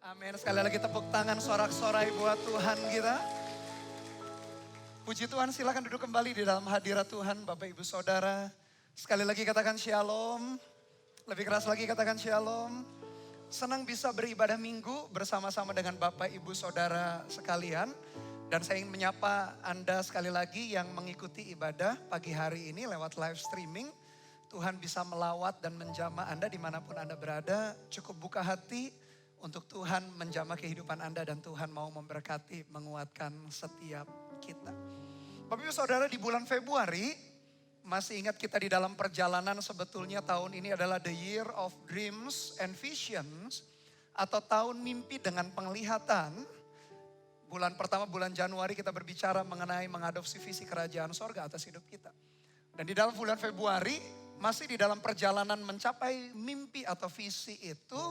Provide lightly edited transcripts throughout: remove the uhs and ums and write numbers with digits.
Amin. Sekali lagi tepuk tangan sorak-sorai buat Tuhan kita. Puji Tuhan, silakan duduk kembali di dalam hadirat Tuhan Bapak Ibu Saudara. Sekali lagi katakan shalom. Lebih keras lagi katakan shalom. Senang bisa beribadah minggu bersama-sama dengan Bapak Ibu Saudara sekalian. Dan saya ingin menyapa Anda sekali lagi yang mengikuti ibadah pagi hari ini lewat live streaming. Tuhan bisa melawat dan menjamah Anda dimanapun Anda berada. Cukup buka hati untuk Tuhan menjamah kehidupan Anda dan Tuhan mau memberkati, menguatkan setiap kita. Bapak Ibu Saudara, di bulan Februari, masih ingat kita di dalam perjalanan sebetulnya tahun ini adalah the year of dreams and visions. Atau tahun mimpi dengan penglihatan. Bulan pertama, bulan Januari kita berbicara mengenai mengadopsi visi kerajaan sorga atas hidup kita. Dan di dalam bulan Februari, masih di dalam perjalanan mencapai mimpi atau visi itu,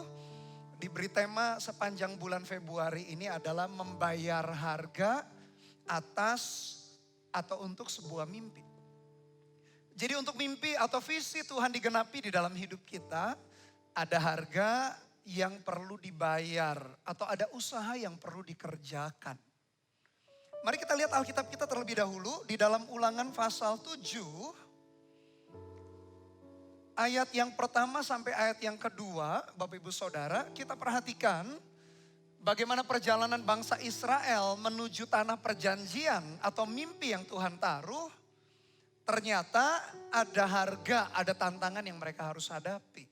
diberi tema sepanjang bulan Februari ini adalah membayar harga atas atau untuk sebuah mimpi. Jadi untuk mimpi atau visi Tuhan digenapi di dalam hidup kita, ada harga yang perlu dibayar atau ada usaha yang perlu dikerjakan. Mari kita lihat Alkitab kita terlebih dahulu di dalam Ulangan pasal 7. Ayat yang pertama sampai ayat yang kedua, Bapak Ibu Saudara, kita perhatikan bagaimana perjalanan bangsa Israel menuju tanah perjanjian atau mimpi yang Tuhan taruh. Ternyata ada harga, ada tantangan yang mereka harus hadapi.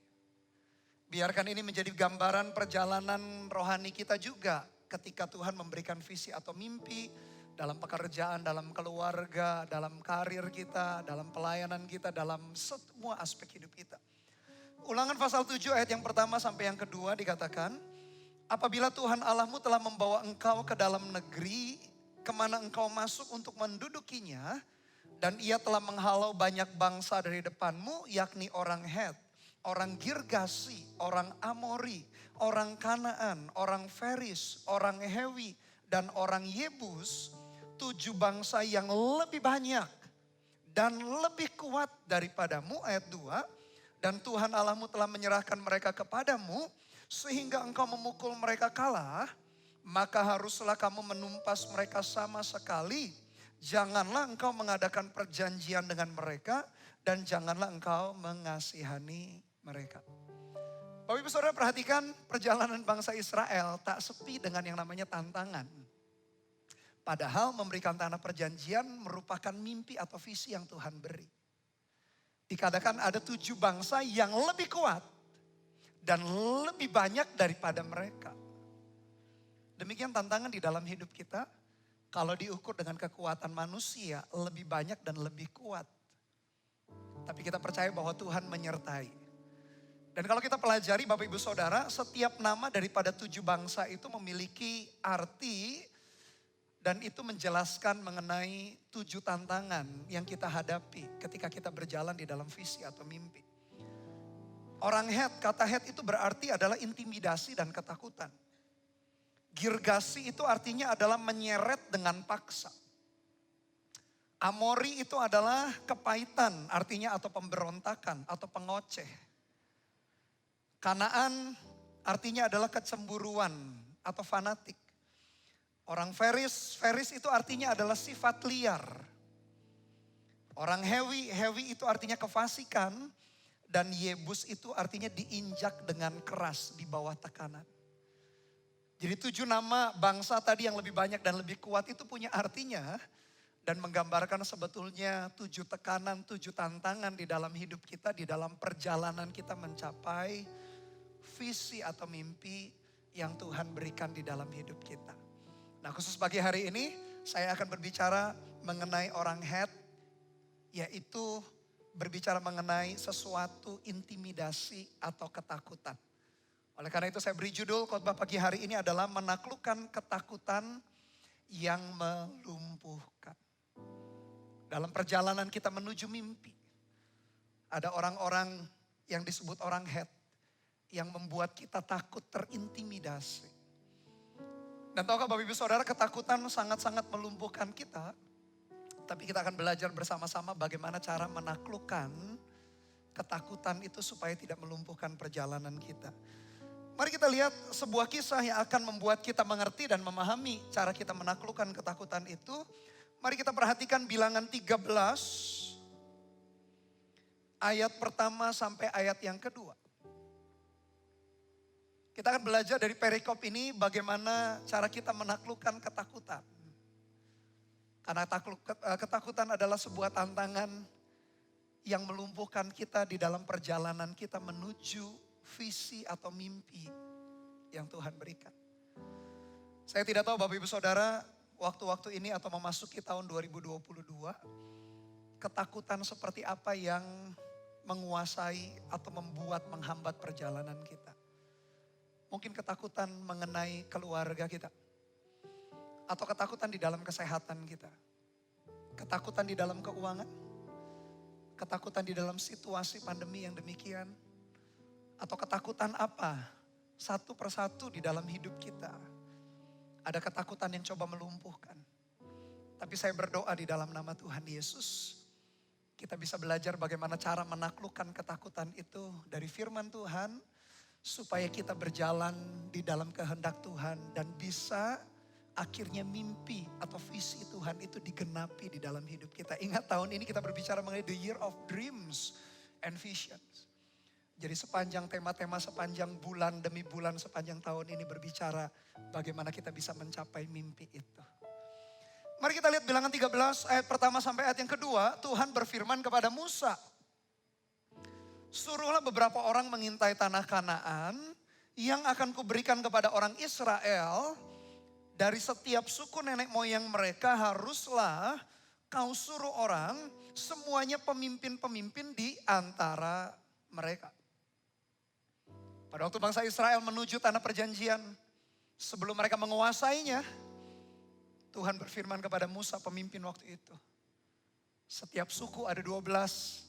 Biarkan ini menjadi gambaran perjalanan rohani kita juga ketika Tuhan memberikan visi atau mimpi dalam pekerjaan, dalam keluarga, dalam karir kita, dalam pelayanan kita, dalam semua aspek hidup kita. Ulangan pasal 7 ayat yang pertama sampai yang kedua dikatakan, apabila Tuhan Allahmu telah membawa engkau ke dalam negeri, kemana engkau masuk untuk mendudukinya, dan ia telah menghalau banyak bangsa dari depanmu, yakni orang Het, orang Girgasi, orang Amori, orang Kanaan, orang Feris, orang Hewi, dan orang Yebus, 7 bangsa yang lebih banyak dan lebih kuat daripadamu, ayat 2. Dan Tuhan Allahmu telah menyerahkan mereka kepadamu, sehingga engkau memukul mereka kalah, maka haruslah kamu menumpas mereka sama sekali. Janganlah engkau mengadakan perjanjian dengan mereka, dan janganlah engkau mengasihani mereka. Bapak Ibu Saudara, perhatikan perjalanan bangsa Israel tak sepi dengan yang namanya tantangan. Padahal memberikan tanah perjanjian merupakan mimpi atau visi yang Tuhan beri. Dikatakan ada 7 bangsa yang lebih kuat dan lebih banyak daripada mereka. Demikian tantangan di dalam hidup kita. Kalau diukur dengan kekuatan manusia, lebih banyak dan lebih kuat. Tapi kita percaya bahwa Tuhan menyertai. Dan kalau kita pelajari Bapak Ibu Saudara, setiap nama daripada 7 bangsa itu memiliki arti. Dan itu menjelaskan mengenai 7 tantangan yang kita hadapi ketika kita berjalan di dalam visi atau mimpi. Orang Het, kata Het itu berarti adalah intimidasi dan ketakutan. Girgasi itu artinya adalah menyeret dengan paksa. Amori itu adalah kepahitan, artinya atau pemberontakan atau pengoceh. Kanaan artinya adalah kecemburuan atau fanatik. Orang Feris itu artinya adalah sifat liar. Orang Hewi itu artinya kefasikan. Dan Yebus itu artinya diinjak dengan keras di bawah tekanan. Jadi 7 nama bangsa tadi yang lebih banyak dan lebih kuat itu punya artinya. Dan menggambarkan sebetulnya 7 tekanan, 7 tantangan di dalam hidup kita. Di dalam perjalanan kita mencapai visi atau mimpi yang Tuhan berikan di dalam hidup kita. Nah, khusus pagi hari ini saya akan berbicara mengenai orang Het, yaitu berbicara mengenai sesuatu intimidasi atau ketakutan. Oleh karena itu saya beri judul khotbah pagi hari ini adalah menaklukkan ketakutan yang melumpuhkan. Dalam perjalanan kita menuju mimpi, ada orang-orang yang disebut orang Het yang membuat kita takut, terintimidasi. Dan tahukah Bapak Ibu Saudara, ketakutan sangat-sangat melumpuhkan kita. Tapi kita akan belajar bersama-sama bagaimana cara menaklukkan ketakutan itu supaya tidak melumpuhkan perjalanan kita. Mari kita lihat sebuah kisah yang akan membuat kita mengerti dan memahami cara kita menaklukkan ketakutan itu. Mari kita perhatikan Bilangan 13 ayat pertama sampai ayat yang kedua. Kita akan belajar dari perikop ini bagaimana cara kita menaklukkan ketakutan. Karena ketakutan adalah sebuah tantangan yang melumpuhkan kita di dalam perjalanan kita menuju visi atau mimpi yang Tuhan berikan. Saya tidak tahu Bapak Ibu Saudara, waktu-waktu ini atau memasuki tahun 2022, ketakutan seperti apa yang menguasai atau membuat menghambat perjalanan kita. Mungkin ketakutan mengenai keluarga kita. Atau ketakutan di dalam kesehatan kita. Ketakutan di dalam keuangan. Ketakutan di dalam situasi pandemi yang demikian. Atau ketakutan apa? Satu persatu di dalam hidup kita. Ada ketakutan yang coba melumpuhkan. Tapi saya berdoa di dalam nama Tuhan Yesus. Kita bisa belajar bagaimana cara menaklukkan ketakutan itu dari firman Tuhan. Supaya kita berjalan di dalam kehendak Tuhan dan bisa akhirnya mimpi atau visi Tuhan itu digenapi di dalam hidup kita. Ingat tahun ini kita berbicara mengenai the year of dreams and visions. Jadi sepanjang tema-tema, sepanjang bulan demi bulan, sepanjang tahun ini berbicara bagaimana kita bisa mencapai mimpi itu. Mari kita lihat Bilangan 13 ayat pertama sampai ayat yang kedua. Tuhan berfirman kepada Musa. Suruhlah beberapa orang mengintai tanah Kanaan yang akan kuberikan kepada orang Israel. Dari setiap suku nenek moyang mereka haruslah kau suruh orang, semuanya pemimpin-pemimpin di antara mereka. Pada waktu bangsa Israel menuju tanah perjanjian, sebelum mereka menguasainya, Tuhan berfirman kepada Musa pemimpin waktu itu. Setiap suku ada 12.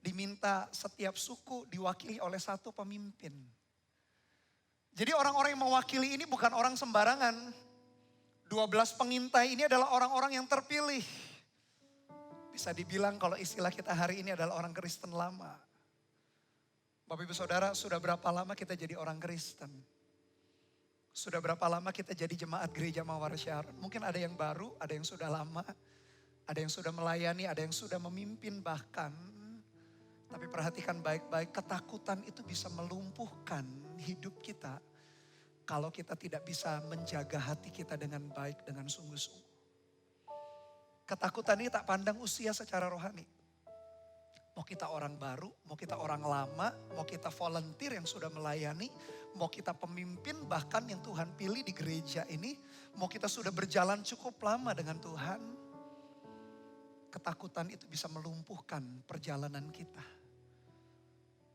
Diminta setiap suku diwakili oleh satu pemimpin. Jadi orang-orang yang mewakili ini bukan orang sembarangan. 12 pengintai ini adalah orang-orang yang terpilih. Bisa dibilang kalau istilah kita hari ini adalah orang Kristen lama. Bapak Ibu Saudara, sudah berapa lama kita jadi orang Kristen? Sudah berapa lama kita jadi jemaat gereja Mawar Syaron? Mungkin ada yang baru, ada yang sudah lama. Ada yang sudah melayani, ada yang sudah memimpin bahkan. Tapi perhatikan baik-baik, ketakutan itu bisa melumpuhkan hidup kita. Kalau kita tidak bisa menjaga hati kita dengan baik, dengan sungguh-sungguh. Ketakutan ini tak pandang usia secara rohani. Mau kita orang baru, mau kita orang lama, mau kita volunteer yang sudah melayani, mau kita pemimpin bahkan yang Tuhan pilih di gereja ini, mau kita sudah berjalan cukup lama dengan Tuhan. Ketakutan itu bisa melumpuhkan perjalanan kita.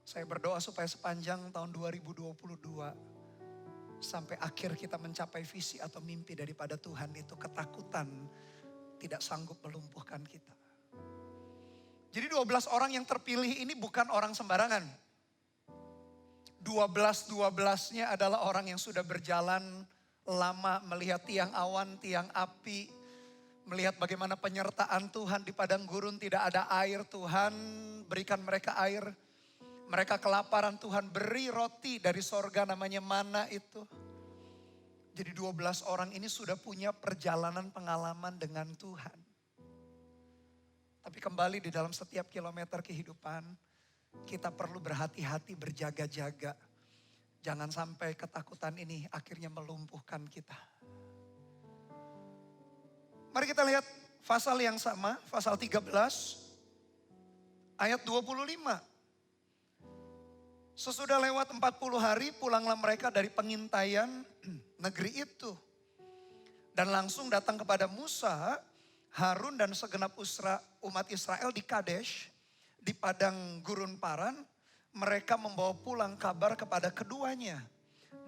Saya berdoa supaya sepanjang tahun 2022 sampai akhir kita mencapai visi atau mimpi daripada Tuhan itu, ketakutan tidak sanggup melumpuhkan kita. Jadi 12 orang yang terpilih ini bukan orang sembarangan. 12-12-nya adalah orang yang sudah berjalan lama melihat tiang awan, tiang api. Melihat bagaimana penyertaan Tuhan di padang gurun, tidak ada air, Tuhan berikan mereka air. Mereka kelaparan, Tuhan beri roti dari sorga namanya mana itu. Jadi 12 orang ini sudah punya perjalanan pengalaman dengan Tuhan. Tapi kembali di dalam setiap kilometer kehidupan, kita perlu berhati-hati, berjaga-jaga. Jangan sampai ketakutan ini akhirnya melumpuhkan kita. Mari kita lihat pasal yang sama, pasal 13 ayat 25. Sesudah lewat 40 hari pulanglah mereka dari pengintaian negeri itu. Dan langsung datang kepada Musa, Harun dan segenap umat Israel di Kadesh, di padang gurun Paran. Mereka membawa pulang kabar kepada keduanya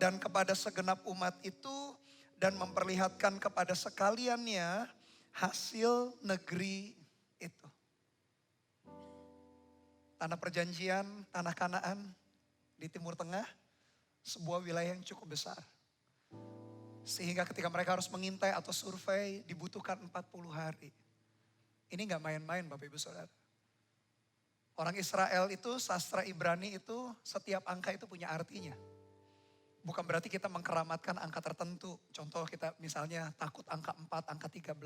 dan kepada segenap umat itu dan memperlihatkan kepada sekaliannya hasil negeri itu. Tanah perjanjian, tanah Kanaan di Timur Tengah, sebuah wilayah yang cukup besar. Sehingga ketika mereka harus mengintai atau survei dibutuhkan 40 hari. Ini gak main-main Bapak Ibu Saudara. Orang Israel itu, sastra Ibrani itu setiap angka itu punya artinya. bukan berarti kita mengkeramatkan angka tertentu. Contoh kita misalnya takut angka 4, angka 13.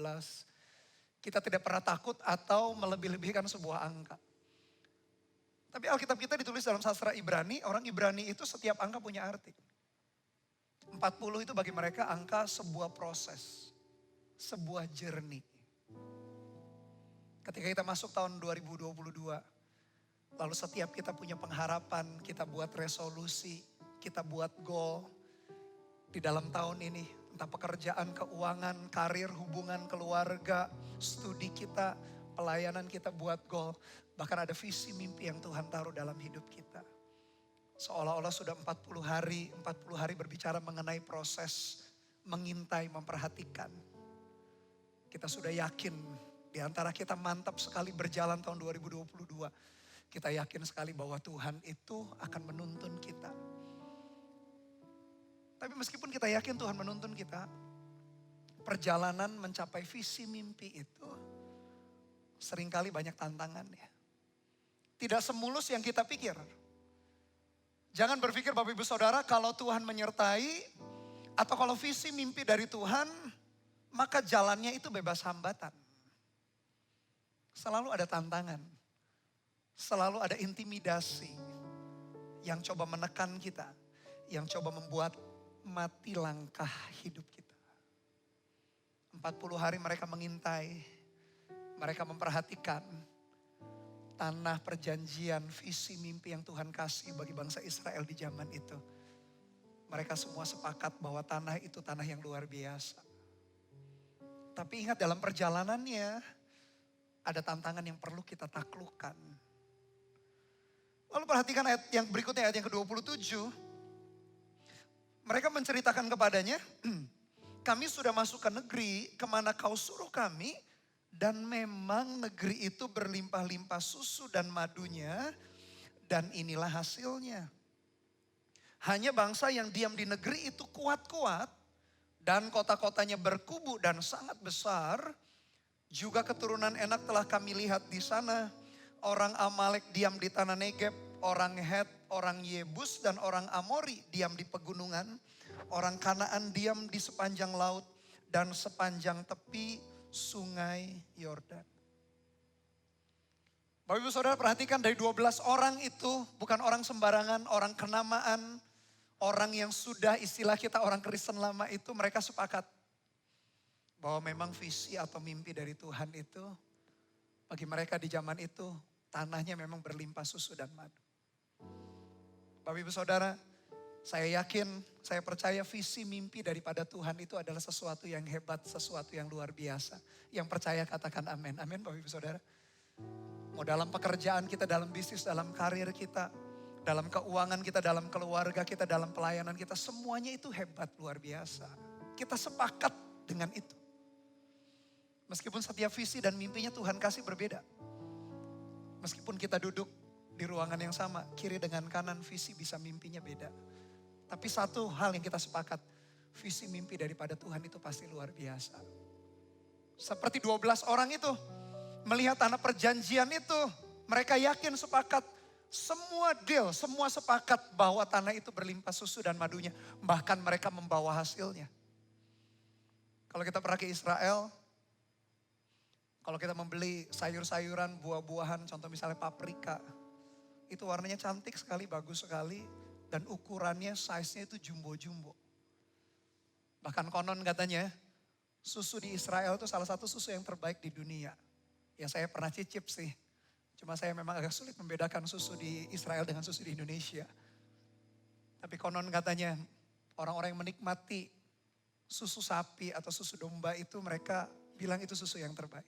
Kita tidak pernah takut atau melebih-lebihkan sebuah angka. Tapi Alkitab kita ditulis dalam sastra Ibrani, orang Ibrani itu setiap angka punya arti. 40 itu bagi mereka angka sebuah proses, sebuah journey. Ketika kita masuk tahun 2022, lalu setiap kita punya pengharapan, kita buat resolusi, kita buat goal di dalam tahun ini. Entah pekerjaan, keuangan, karir, hubungan, keluarga, studi kita, pelayanan kita buat goal. Bahkan ada visi mimpi yang Tuhan taruh dalam hidup kita. Seolah-olah sudah 40 hari berbicara mengenai proses mengintai, memperhatikan. Kita sudah yakin di antara kita mantap sekali berjalan tahun 2022. Kita yakin sekali bahwa Tuhan itu akan menuntun kita. Tapi meskipun kita yakin Tuhan menuntun kita, perjalanan mencapai visi mimpi itu seringkali banyak tantangannya. Tidak semulus yang kita pikir. Jangan berpikir Bapak Ibu Saudara kalau Tuhan menyertai atau kalau visi mimpi dari Tuhan, maka jalannya itu bebas hambatan. Selalu ada tantangan. Selalu ada intimidasi yang coba menekan kita, yang coba membuat mati langkah hidup kita. 40 hari mereka mengintai, mereka memperhatikan tanah perjanjian, visi mimpi yang Tuhan kasih bagi bangsa Israel di zaman itu. Mereka semua sepakat bahwa tanah itu tanah yang luar biasa. Tapi ingat dalam perjalanannya ada tantangan yang perlu kita taklukkan. Lalu perhatikan ayat yang berikutnya, ayat yang ke-27. Mereka menceritakan kepadanya, kami sudah masuk ke negeri kemana kau suruh kami. Dan memang negeri itu berlimpah-limpah susu dan madunya. Dan inilah hasilnya. Hanya bangsa yang diam di negeri itu kuat-kuat. Dan kota-kotanya berkubu dan sangat besar. Juga keturunan enak telah kami lihat di sana. Orang Amalek diam di tanah Negeb, orang Het, orang Yebus dan orang Amori diam di pegunungan. Orang Kanaan diam di sepanjang laut dan sepanjang tepi sungai Yordan. Bapak Ibu Saudara perhatikan dari 12 orang itu bukan orang sembarangan, orang kenamaan. Orang yang sudah istilah kita orang Kristen lama itu mereka sepakat. Bahwa memang visi atau mimpi dari Tuhan itu bagi mereka di zaman itu tanahnya memang berlimpah susu dan madu. Bapak Ibu Saudara, saya yakin, saya percaya visi mimpi daripada Tuhan itu adalah sesuatu yang hebat, sesuatu yang luar biasa. Yang percaya katakan amin. Amin Bapak Ibu Saudara. Mau dalam pekerjaan kita, dalam bisnis, dalam karir kita, dalam keuangan kita, dalam keluarga kita, dalam pelayanan kita. Semuanya itu hebat, luar biasa. Kita sepakat dengan itu. Meskipun setiap visi dan mimpinya Tuhan kasih berbeda. Meskipun kita duduk di ruangan yang sama, kiri dengan kanan visi bisa mimpinya beda. Tapi satu hal yang kita sepakat, visi mimpi daripada Tuhan itu pasti luar biasa. Seperti 12 orang itu, melihat tanah perjanjian itu, mereka yakin sepakat, semua deal, semua sepakat bahwa tanah itu berlimpah susu dan madunya. Bahkan mereka membawa hasilnya. Kalau kita pernah ke Israel, kalau kita membeli sayur-sayuran, buah-buahan, contoh misalnya paprika. Itu warnanya cantik sekali, bagus sekali. Dan ukurannya, size-nya itu jumbo-jumbo. Bahkan konon katanya, susu di Israel itu salah satu susu yang terbaik di dunia. Ya saya pernah cicip sih. Cuma saya memang agak sulit membedakan susu di Israel dengan susu di Indonesia. Tapi konon katanya, orang-orang yang menikmati susu sapi atau susu domba itu mereka bilang itu susu yang terbaik.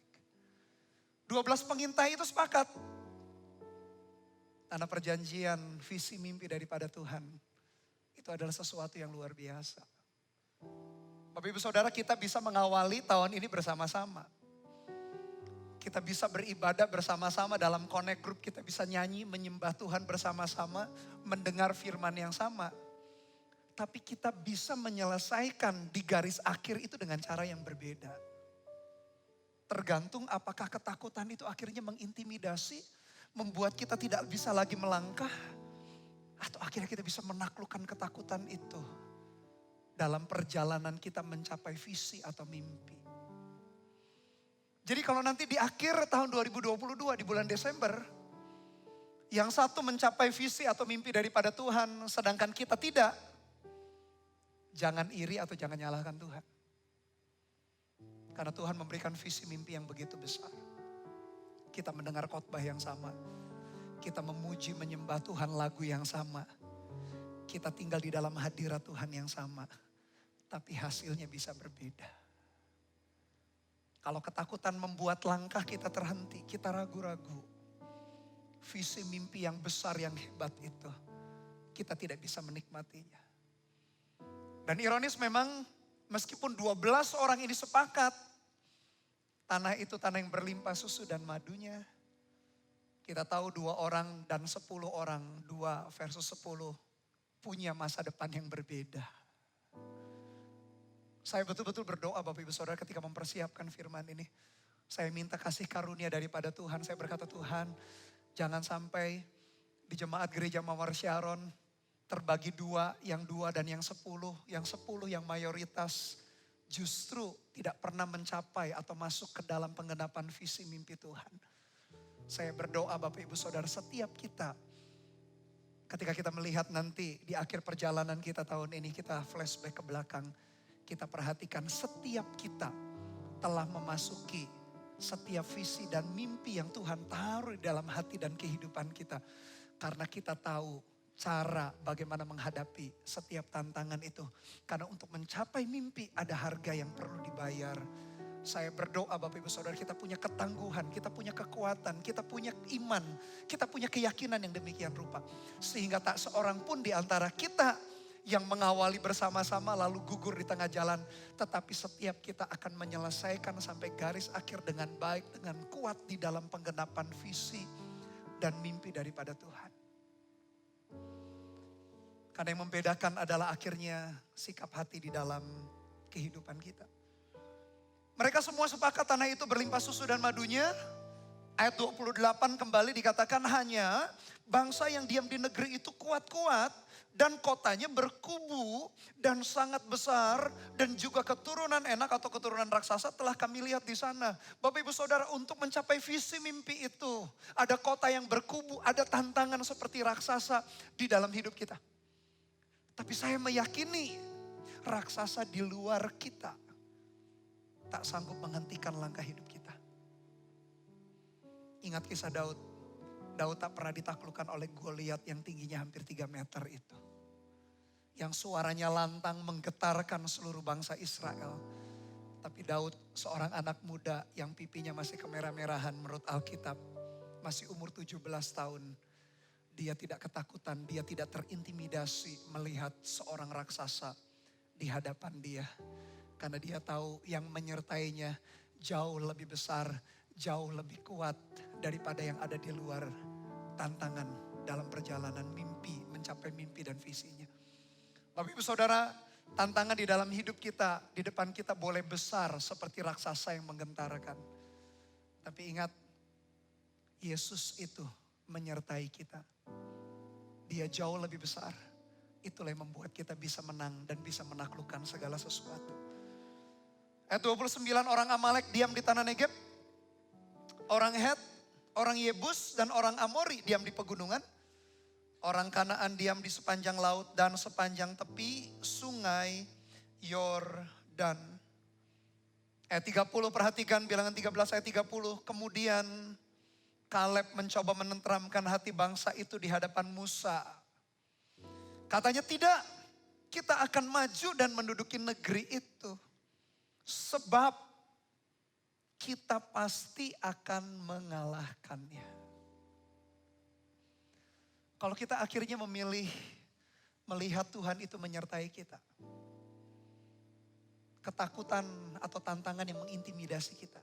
12 pengintai itu sepakat. Tanah perjanjian, visi mimpi daripada Tuhan. Itu adalah sesuatu yang luar biasa. Bapak Ibu Saudara, kita bisa mengawali tahun ini bersama-sama. Kita bisa beribadah bersama-sama dalam connect group. Kita bisa nyanyi, menyembah Tuhan bersama-sama. Mendengar firman yang sama. Tapi kita bisa menyelesaikan di garis akhir itu dengan cara yang berbeda. Tergantung apakah ketakutan itu akhirnya mengintimidasi, membuat kita tidak bisa lagi melangkah, atau akhirnya kita bisa menaklukkan ketakutan itu dalam perjalanan kita mencapai visi atau mimpi. Jadi kalau nanti di akhir tahun 2022 di bulan Desember, yang satu mencapai visi atau mimpi daripada Tuhan, sedangkan kita tidak, jangan iri atau jangan nyalahkan Tuhan. Karena Tuhan memberikan visi mimpi yang begitu besar. Kita mendengar khotbah yang sama. Kita memuji menyembah Tuhan lagu yang sama. Kita tinggal di dalam hadirat Tuhan yang sama. Tapi hasilnya bisa berbeda. Kalau ketakutan membuat langkah kita terhenti, kita ragu-ragu. Visi mimpi yang besar yang hebat itu, kita tidak bisa menikmatinya. Dan ironis memang, meskipun 12 orang ini sepakat, tanah itu tanah yang berlimpah susu dan madunya. Kita tahu 2 orang dan 10 orang, 2 versus 10, punya masa depan yang berbeda. Saya betul-betul berdoa Bapak Ibu Saudara ketika mempersiapkan firman ini. Saya minta kasih karunia daripada Tuhan. Saya berkata, Tuhan, jangan sampai di jemaat gereja Mawar Sharon terbagi 2, yang 2 dan yang 10 yang mayoritas justru tidak pernah mencapai atau masuk ke dalam penggenapan visi mimpi Tuhan. Saya berdoa Bapak Ibu Saudara, setiap kita ketika kita melihat nanti di akhir perjalanan kita tahun ini, kita flashback ke belakang, kita perhatikan setiap kita telah memasuki setiap visi dan mimpi yang Tuhan taruh di dalam hati dan kehidupan kita. Karena kita tahu cara bagaimana menghadapi setiap tantangan itu. Karena untuk mencapai mimpi ada harga yang perlu dibayar. Saya berdoa Bapak Ibu Saudara, kita punya ketangguhan, kita punya kekuatan, kita punya iman, kita punya keyakinan yang demikian rupa. Sehingga tak seorang pun di antara kita yang mengawali bersama-sama lalu gugur di tengah jalan. Tetapi setiap kita akan menyelesaikan sampai garis akhir dengan baik, dengan kuat di dalam penggenapan visi dan mimpi daripada Tuhan. Karena yang membedakan adalah akhirnya sikap hati di dalam kehidupan kita. Mereka semua sepakat tanah itu berlimpah susu dan madunya. Ayat 28 kembali dikatakan hanya bangsa yang diam di negeri itu kuat-kuat dan kotanya berkubu dan sangat besar dan juga keturunan enak atau keturunan raksasa telah kami lihat di sana. Bapak Ibu Saudara, untuk mencapai visi mimpi itu ada kota yang berkubu, ada tantangan seperti raksasa di dalam hidup kita. Tapi saya meyakini raksasa di luar kita tak sanggup menghentikan langkah hidup kita. Ingat kisah Daud. Daud tak pernah ditaklukkan oleh Goliat yang tingginya hampir 3 meter itu. Yang suaranya lantang menggetarkan seluruh bangsa Israel. Tapi Daud seorang anak muda yang pipinya masih kemerah-merahan menurut Alkitab. Masih umur 17 tahun. Dia tidak ketakutan, dia tidak terintimidasi melihat seorang raksasa di hadapan dia. Karena dia tahu yang menyertainya jauh lebih besar, jauh lebih kuat daripada yang ada di luar tantangan dalam perjalanan mimpi, mencapai mimpi dan visinya. Bapak Ibu Saudara, tantangan di dalam hidup kita, di depan kita boleh besar seperti raksasa yang menggentarkan. Tapi ingat, Yesus itu menyertai kita. Dia jauh lebih besar. Itulah yang membuat kita bisa menang dan bisa menaklukkan segala sesuatu. Ayat 29, orang Amalek diam di tanah Negeb. Orang Het, orang Yebus dan orang Amori diam di pegunungan. Orang Kanaan diam di sepanjang laut dan sepanjang tepi sungai Yordan. Ayat 30, perhatikan bilangan 13 ayat 30. Kemudian Kaleb mencoba menenteramkan hati bangsa itu di hadapan Musa. Katanya tidak, kita akan maju dan menduduki negeri itu. Sebab kita pasti akan mengalahkannya. Kalau kita akhirnya memilih melihat Tuhan itu menyertai kita. Ketakutan atau tantangan yang mengintimidasi kita.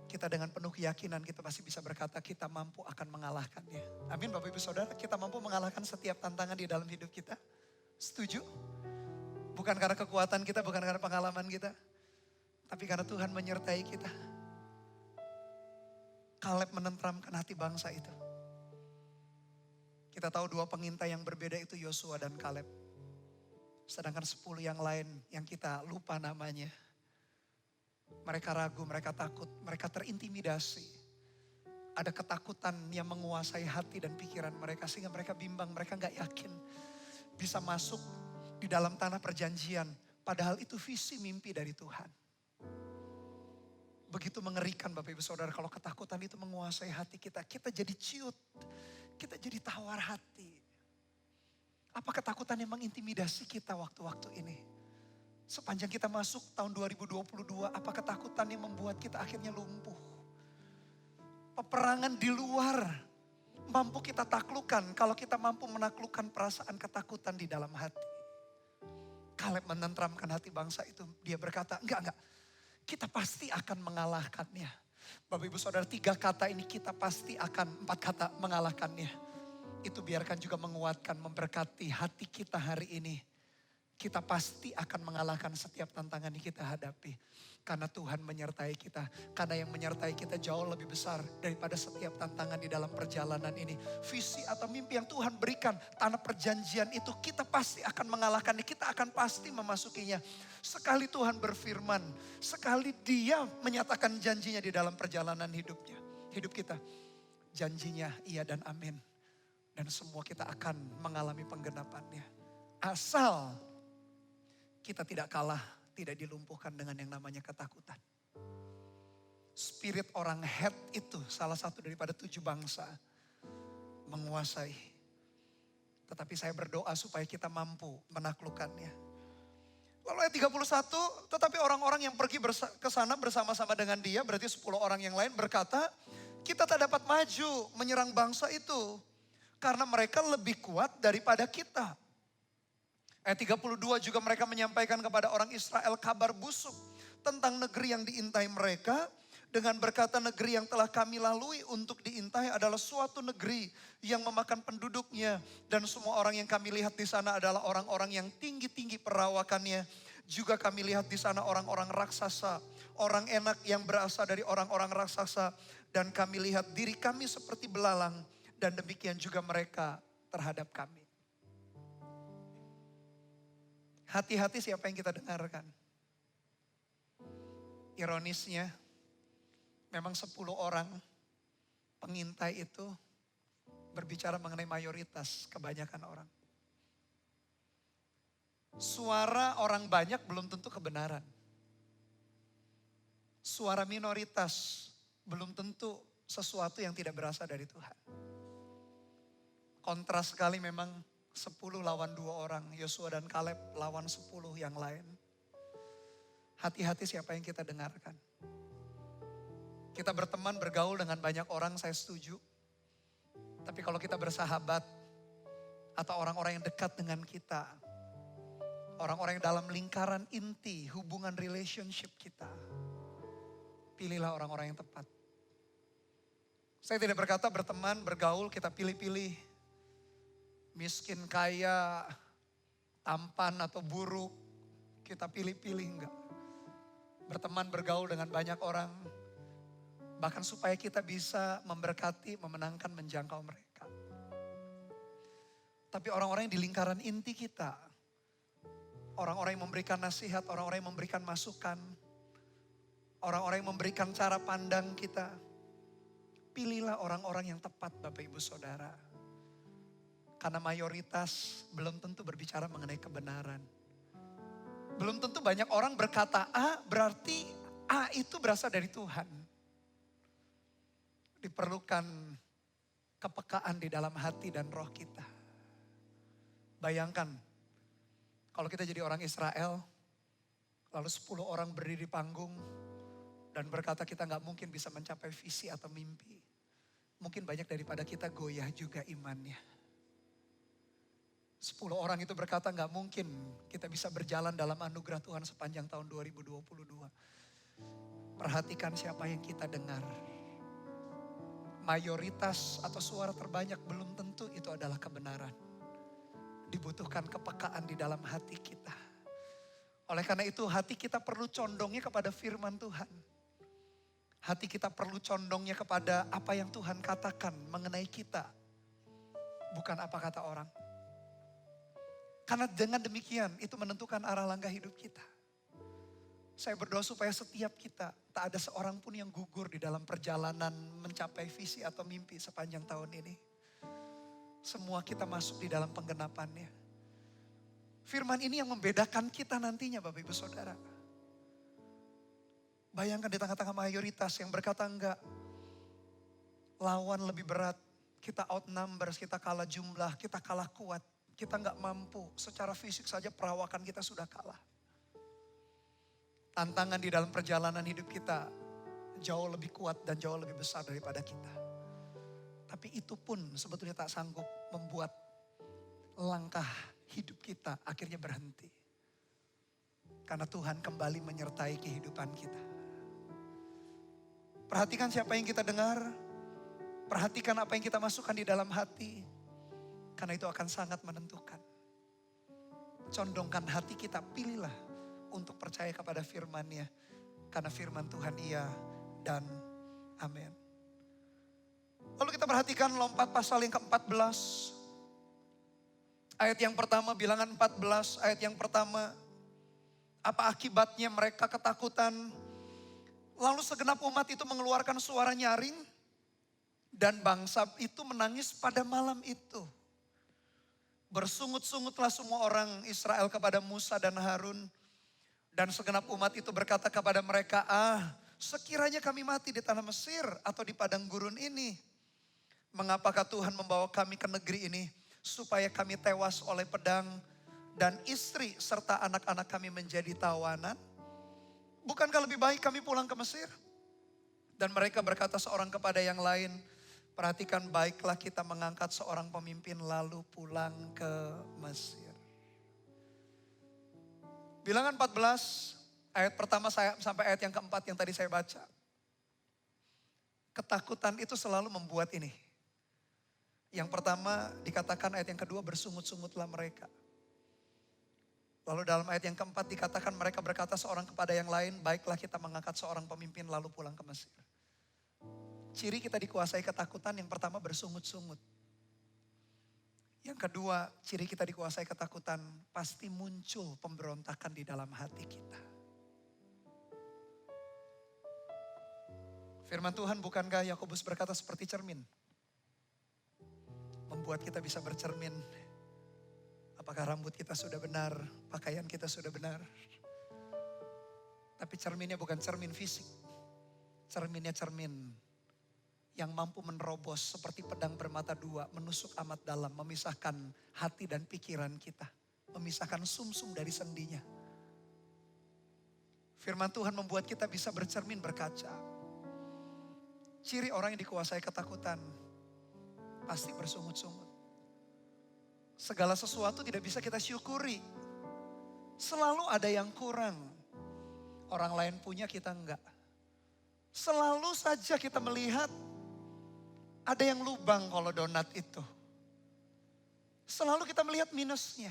Kita dengan penuh keyakinan kita pasti bisa berkata kita mampu akan mengalahkannya. Amin Bapak Ibu Saudara, kita mampu mengalahkan setiap tantangan di dalam hidup kita. Setuju? Bukan karena kekuatan kita, bukan karena pengalaman kita. Tapi karena Tuhan menyertai kita. Kaleb menenteramkan hati bangsa itu. Kita tahu 2 pengintai yang berbeda itu Yosua dan Kaleb. Sedangkan 10 yang lain yang kita lupa namanya. Mereka ragu, mereka takut, mereka terintimidasi. Ada ketakutan yang menguasai hati dan pikiran mereka sehingga mereka bimbang, mereka gak yakin bisa masuk di dalam tanah perjanjian. Padahal itu visi mimpi dari Tuhan. Begitu mengerikan Bapak Ibu Saudara kalau ketakutan itu menguasai hati kita. Kita jadi ciut, kita jadi tawar hati. Apa ketakutan yang mengintimidasi kita waktu-waktu ini? Sepanjang kita masuk tahun 2022, apa ketakutan yang membuat kita akhirnya lumpuh? Peperangan di luar mampu kita taklukkan kalau kita mampu menaklukkan perasaan ketakutan di dalam hati. Kaleb menenteramkan hati bangsa itu. Dia berkata, enggak. Kita pasti akan mengalahkannya. Bapak Ibu Saudara, 3 kata ini kita pasti akan, 4 kata mengalahkannya. Itu biarkan juga menguatkan, memberkati hati kita hari ini. Kita pasti akan mengalahkan setiap tantangan yang kita hadapi. Karena Tuhan menyertai kita. Karena yang menyertai kita jauh lebih besar daripada setiap tantangan di dalam perjalanan ini. Visi atau mimpi yang Tuhan berikan, tanah perjanjian itu kita pasti akan mengalahkannya. Kita akan pasti memasukinya. Sekali Tuhan berfirman, sekali Dia menyatakan janjinya di dalam perjalanan hidupnya. Hidup kita, janjinya iya dan amin. Dan semua kita akan mengalami penggenapannya. Asal kita tidak kalah, tidak dilumpuhkan dengan yang namanya ketakutan. Spirit orang Het itu salah satu daripada 7 bangsa menguasai. Tetapi saya berdoa supaya kita mampu menaklukkannya. Lalu ayat 31, tetapi orang-orang yang pergi ke sana bersama-sama dengan dia, berarti 10 orang yang lain berkata, kita tak dapat maju menyerang bangsa itu. Karena mereka lebih kuat daripada kita. Ayat 32 juga mereka menyampaikan kepada orang Israel kabar busuk tentang negeri yang diintai mereka. Dengan berkata negeri yang telah kami lalui untuk diintai adalah suatu negeri yang memakan penduduknya. Dan semua orang yang kami lihat di sana adalah orang-orang yang tinggi-tinggi perawakannya. Juga kami lihat di sana orang-orang raksasa. Orang enak yang berasal dari orang-orang raksasa. Dan kami lihat diri kami seperti belalang. Dan demikian juga mereka terhadap kami. Hati-hati siapa yang kita dengarkan. Ironisnya, memang 10 orang pengintai itu berbicara mengenai mayoritas kebanyakan orang. Suara orang banyak belum tentu kebenaran. Suara minoritas belum tentu sesuatu yang tidak berasal dari Tuhan. Kontras sekali memang 10 lawan 2 orang, Yosua dan Kaleb lawan 10 yang lain. Hati-hati siapa yang kita dengarkan. Kita berteman, bergaul dengan banyak orang, saya setuju. Tapi kalau kita bersahabat, atau orang-orang yang dekat dengan kita, orang-orang yang dalam lingkaran inti, hubungan relationship kita, pilihlah orang-orang yang tepat. Saya tidak berkata berteman, bergaul, kita pilih-pilih. Miskin, kaya, tampan atau buruk, kita pilih-pilih enggak. Berteman, bergaul dengan banyak orang, bahkan supaya kita bisa memberkati, memenangkan, menjangkau mereka. Tapi orang-orang yang di lingkaran inti kita, orang-orang yang memberikan nasihat, orang-orang yang memberikan masukan, orang-orang yang memberikan cara pandang kita, pilihlah orang-orang yang tepat Bapak Ibu Saudara. Karena mayoritas belum tentu berbicara mengenai kebenaran. Belum tentu banyak orang berkata A, berarti A itu berasal dari Tuhan. Diperlukan kepekaan di dalam hati dan roh kita. Bayangkan, kalau kita jadi orang Israel, lalu 10 orang berdiri di panggung dan berkata kita gak mungkin bisa mencapai visi atau mimpi. Mungkin banyak daripada kita goyah juga imannya. 10 orang itu berkata gak mungkin kita bisa berjalan dalam anugerah Tuhan sepanjang tahun 2022. Perhatikan siapa yang kita dengar. Mayoritas atau suara terbanyak belum tentu itu adalah kebenaran. Dibutuhkan kepekaan di dalam hati kita. Oleh karena itu hati kita perlu condongnya kepada firman Tuhan. Hati kita perlu condongnya kepada apa yang Tuhan katakan mengenai kita. Bukan apa kata orang. Karena dengan demikian itu menentukan arah langkah hidup kita. Saya berdoa supaya setiap kita tak ada seorang pun yang gugur di dalam perjalanan mencapai visi atau mimpi sepanjang tahun ini. Semua kita masuk di dalam penggenapannya. Firman ini yang membedakan kita nantinya Bapak Ibu Saudara. Bayangkan di tengah-tengah mayoritas yang berkata enggak. Lawan lebih berat, kita outnumbers, kita kalah jumlah, kita kalah kuat. Kita enggak mampu, secara fisik saja perawakan kita sudah kalah. Tantangan di dalam perjalanan hidup kita jauh lebih kuat dan jauh lebih besar daripada kita. Tapi itu pun sebetulnya tak sanggup membuat langkah hidup kita akhirnya berhenti. Karena Tuhan kembali menyertai kehidupan kita. Perhatikan siapa yang kita dengar. Perhatikan apa yang kita masukkan di dalam hati. Karena itu akan sangat menentukan. Condongkan hati kita, pilihlah untuk percaya kepada firman-Nya. Karena firman Tuhan iya dan amin. Lalu kita perhatikan lompat pasal yang ke-14. Ayat yang pertama, bilangan 14, ayat yang pertama. Apa akibatnya mereka ketakutan? Lalu segenap umat itu mengeluarkan suara nyaring. Dan bangsa itu menangis pada malam itu. Bersungut-sungutlah semua orang Israel kepada Musa dan Harun. Dan segenap umat itu berkata kepada mereka, sekiranya kami mati di tanah Mesir atau di padang gurun ini. Mengapakah Tuhan membawa kami ke negeri ini supaya kami tewas oleh pedang dan istri serta anak-anak kami menjadi tawanan? Bukankah lebih baik kami pulang ke Mesir? Dan mereka berkata seorang kepada yang lain, perhatikan baiklah kita mengangkat seorang pemimpin lalu pulang ke Mesir. Bilangan 14 ayat pertama sampai ayat yang keempat yang tadi saya baca. Ketakutan itu selalu membuat ini. Yang pertama dikatakan ayat yang kedua bersungut-sungutlah mereka. Lalu dalam ayat yang keempat dikatakan mereka berkata seorang kepada yang lain, baiklah kita mengangkat seorang pemimpin lalu pulang ke Mesir. Ciri kita dikuasai ketakutan yang pertama bersungut-sungut. Yang kedua, ciri kita dikuasai ketakutan, pasti muncul pemberontakan di dalam hati kita. Firman Tuhan bukankah Yakobus berkata seperti cermin? Membuat kita bisa bercermin. Apakah rambut kita sudah benar, pakaian kita sudah benar. Tapi cerminnya bukan cermin fisik. Cerminnya cermin yang mampu menerobos seperti pedang bermata dua, menusuk amat dalam, memisahkan hati dan pikiran kita. Memisahkan sumsum dari sendinya. Firman Tuhan membuat kita bisa bercermin, berkaca. Ciri orang yang dikuasai ketakutan, pasti bersungut-sungut. Segala sesuatu tidak bisa kita syukuri. Selalu ada yang kurang. Orang lain punya, kita enggak. Selalu saja kita melihat ada yang lubang kalau donat itu. Selalu kita melihat minusnya.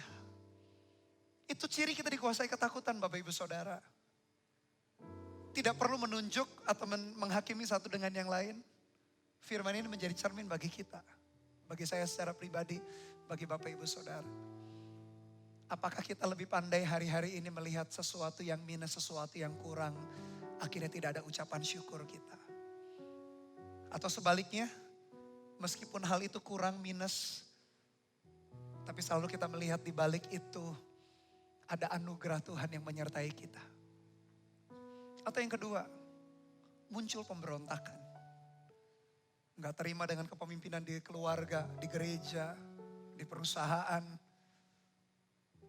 Itu ciri kita dikuasai ketakutan Bapak Ibu Saudara. Tidak perlu menunjuk atau menghakimi satu dengan yang lain. Firman ini menjadi cermin bagi kita. Bagi saya secara pribadi, bagi Bapak Ibu Saudara. Apakah kita lebih pandai hari-hari ini melihat sesuatu yang minus, sesuatu yang kurang. Akhirnya tidak ada ucapan syukur kita. Atau sebaliknya, meskipun hal itu kurang, minus. Tapi selalu kita melihat di balik itu ada anugerah Tuhan yang menyertai kita. Atau yang kedua, muncul pemberontakan. Enggak terima dengan kepemimpinan di keluarga, di gereja, di perusahaan.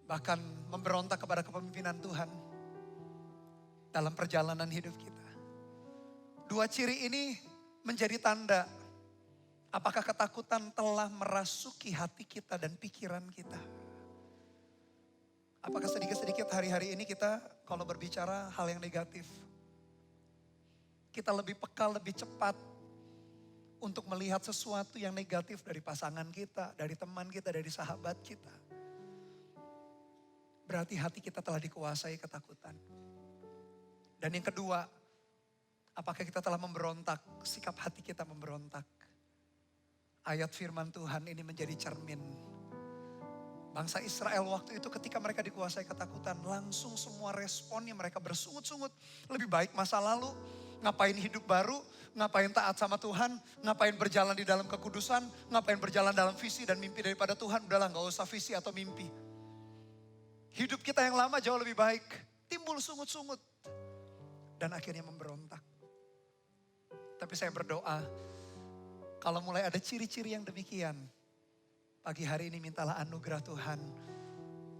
Bahkan memberontak kepada kepemimpinan Tuhan dalam perjalanan hidup kita. Dua ciri ini menjadi tanda apakah ketakutan telah merasuki hati kita dan pikiran kita. Apakah sedikit-sedikit hari-hari ini kita kalau berbicara hal yang negatif. Kita lebih peka, lebih cepat untuk melihat sesuatu yang negatif dari pasangan kita, dari teman kita, dari sahabat kita. Berarti hati kita telah dikuasai ketakutan. Dan yang kedua, apakah kita telah memberontak, sikap hati kita memberontak. Ayat firman Tuhan ini menjadi cermin. Bangsa Israel waktu itu ketika mereka dikuasai ketakutan, langsung semua responnya mereka bersungut-sungut. Lebih baik masa lalu, ngapain hidup baru, ngapain taat sama Tuhan, ngapain berjalan di dalam kekudusan, ngapain berjalan dalam visi dan mimpi daripada Tuhan. Udahlah, gak usah visi atau mimpi. Hidup kita yang lama jauh lebih baik. Timbul sungut-sungut. Dan akhirnya memberontak. Tapi saya berdoa, kalau mulai ada ciri-ciri yang demikian, pagi hari ini mintalah anugerah Tuhan.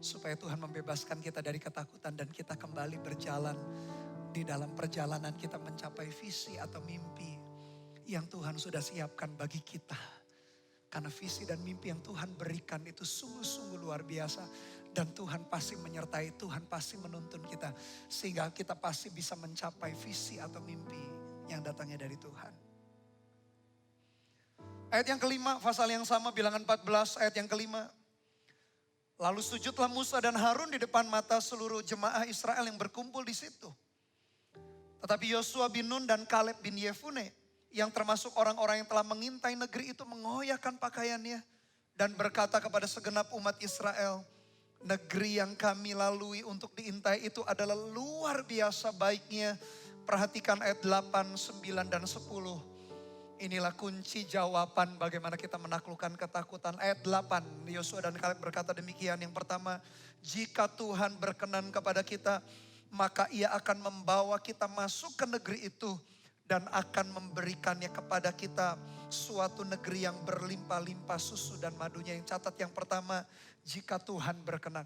Supaya Tuhan membebaskan kita dari ketakutan dan kita kembali berjalan di dalam perjalanan kita mencapai visi atau mimpi yang Tuhan sudah siapkan bagi kita. Karena visi dan mimpi yang Tuhan berikan itu sungguh-sungguh luar biasa. Dan Tuhan pasti menyertai, Tuhan pasti menuntun kita. Sehingga kita pasti bisa mencapai visi atau mimpi yang datangnya dari Tuhan. Ayat yang kelima, pasal yang sama, Bilangan 14, ayat yang kelima. Lalu sujudlah Musa dan Harun di depan mata seluruh jemaah Israel yang berkumpul di situ. Tetapi Yosua bin Nun dan Kaleb bin Yefune, yang termasuk orang-orang yang telah mengintai negeri itu, mengoyakkan pakaiannya dan berkata kepada segenap umat Israel, negeri yang kami lalui untuk diintai itu adalah luar biasa baiknya. Perhatikan ayat 8, 9, dan 10. Inilah kunci jawaban bagaimana kita menaklukkan ketakutan. Ayat 8, Yosua dan Kaleb berkata demikian. Yang pertama, jika Tuhan berkenan kepada kita, maka ia akan membawa kita masuk ke negeri itu. Dan akan memberikannya kepada kita suatu negeri yang berlimpah-limpah susu dan madunya. Yang catat yang pertama, jika Tuhan berkenan.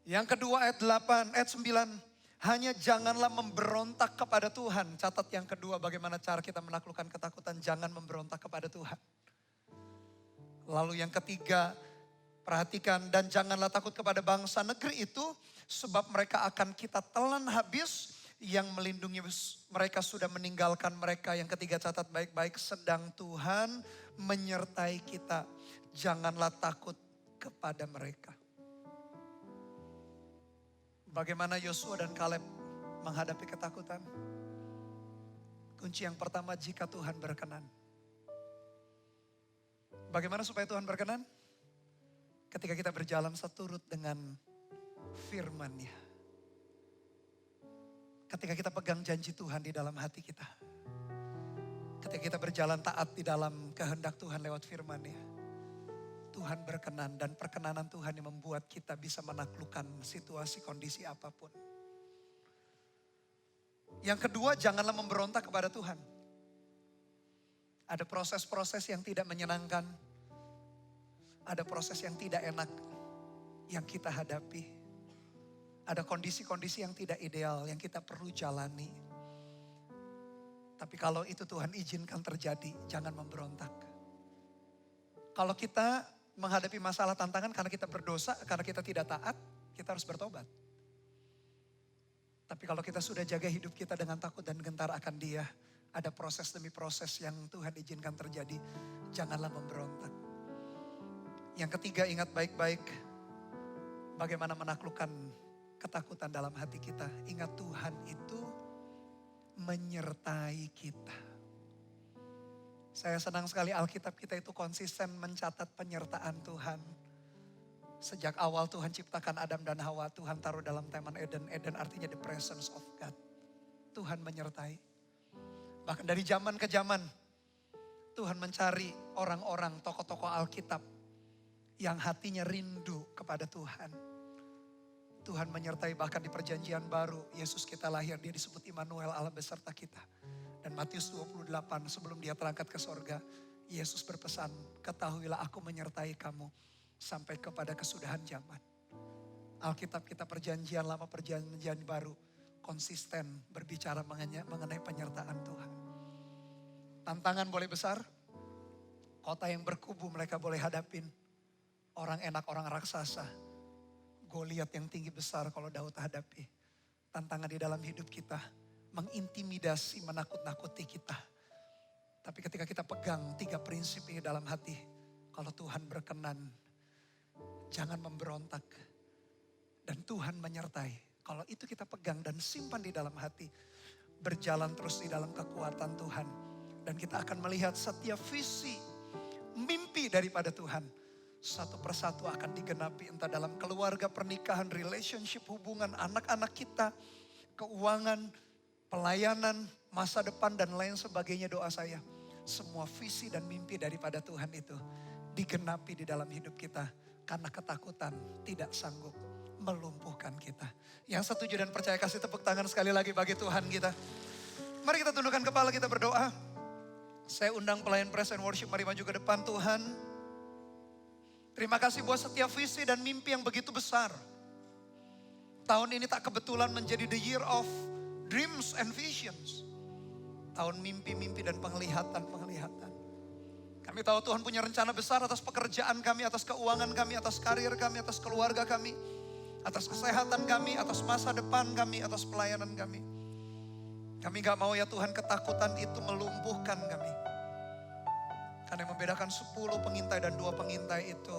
Yang kedua ayat 8, ayat 9. Hanya janganlah memberontak kepada Tuhan. Catat yang kedua, bagaimana cara kita menaklukkan ketakutan. Jangan memberontak kepada Tuhan. Lalu yang ketiga, perhatikan, dan janganlah takut kepada bangsa negeri itu. Sebab mereka akan kita telan habis. Yang melindungi mereka sudah meninggalkan mereka. Yang ketiga, catat baik-baik, sedang Tuhan menyertai kita. Janganlah takut kepada mereka. Bagaimana Yosua dan Kaleb menghadapi ketakutan? Kunci yang pertama, jika Tuhan berkenan. Bagaimana supaya Tuhan berkenan? Ketika kita berjalan seturut dengan firman-Nya. Ketika kita pegang janji Tuhan di dalam hati kita. Ketika kita berjalan taat di dalam kehendak Tuhan lewat firman-Nya. Tuhan berkenan, dan perkenanan Tuhan yang membuat kita bisa menaklukkan situasi kondisi apapun. Yang kedua, janganlah memberontak kepada Tuhan. Ada proses-proses yang tidak menyenangkan. Ada proses yang tidak enak yang kita hadapi. Ada kondisi-kondisi yang tidak ideal yang kita perlu jalani. Tapi kalau itu Tuhan izinkan terjadi, jangan memberontak. Kalau kita menghadapi masalah tantangan karena kita berdosa, karena kita tidak taat, kita harus bertobat. Tapi kalau kita sudah jaga hidup kita dengan takut dan gentar akan Dia, ada proses demi proses yang Tuhan izinkan terjadi, janganlah memberontak. Yang ketiga, ingat baik-baik bagaimana menaklukkan ketakutan dalam hati kita. Ingat Tuhan itu menyertai kita. Saya senang sekali Alkitab kita itu konsisten mencatat penyertaan Tuhan. Sejak awal Tuhan ciptakan Adam dan Hawa, Tuhan taruh dalam Taman Eden. Eden artinya the presence of God. Tuhan menyertai. Bahkan dari zaman ke zaman, Tuhan mencari orang-orang, tokoh-tokoh Alkitab yang hatinya rindu kepada Tuhan. Tuhan menyertai, bahkan di perjanjian baru, Yesus kita lahir, Dia disebut Immanuel, Allah beserta kita. Dan Matius 28 sebelum Dia terangkat ke sorga, Yesus berpesan, ketahuilah aku menyertai kamu sampai kepada kesudahan zaman. Alkitab kita perjanjian lama, perjanjian baru, konsisten berbicara mengenai penyertaan Tuhan. Tantangan boleh besar, kota yang berkubu mereka boleh hadapin. Orang enak, orang raksasa, Goliat yang tinggi besar kalau Daud hadapi. Tantangan di dalam hidup kita, mengintimidasi, menakut-nakuti kita. Tapi ketika kita pegang 3 prinsip ini dalam hati, kalau Tuhan berkenan, jangan memberontak. Dan Tuhan menyertai. Kalau itu kita pegang dan simpan di dalam hati, berjalan terus di dalam kekuatan Tuhan. Dan kita akan melihat setiap visi, mimpi daripada Tuhan satu persatu akan digenapi. Entah dalam keluarga, pernikahan, relationship, hubungan anak-anak kita, keuangan, pelayanan, masa depan dan lain sebagainya. Doa saya, semua visi dan mimpi daripada Tuhan itu digenapi di dalam hidup kita. Karena ketakutan tidak sanggup melumpuhkan kita. Yang setuju dan percaya kasih tepuk tangan sekali lagi bagi Tuhan kita. Mari kita tundukkan kepala, kita berdoa. Saya undang pelayan praise and worship, mari maju ke depan. Tuhan, terima kasih buat setiap visi dan mimpi yang begitu besar. Tahun ini tak kebetulan menjadi the year of dreams and visions. Tahun mimpi-mimpi dan penglihatan-penglihatan. Kami tahu Tuhan punya rencana besar atas pekerjaan kami, atas keuangan kami, atas karir kami, atas keluarga kami, atas kesehatan kami, atas masa depan kami, atas pelayanan kami. Kami gak mau ya Tuhan ketakutan itu melumpuhkan kami. Karena yang membedakan 10 pengintai dan 2 pengintai itu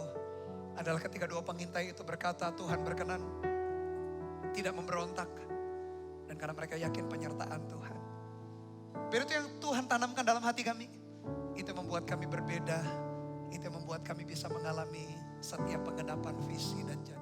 adalah ketika 2 pengintai itu berkata, Tuhan berkenan, tidak memberontak. Dan karena mereka yakin penyertaan Tuhan. Biar itu yang Tuhan tanamkan dalam hati kami. Itu membuat kami berbeda. Itu yang membuat kami bisa mengalami setiap penggenapan visi dan janji.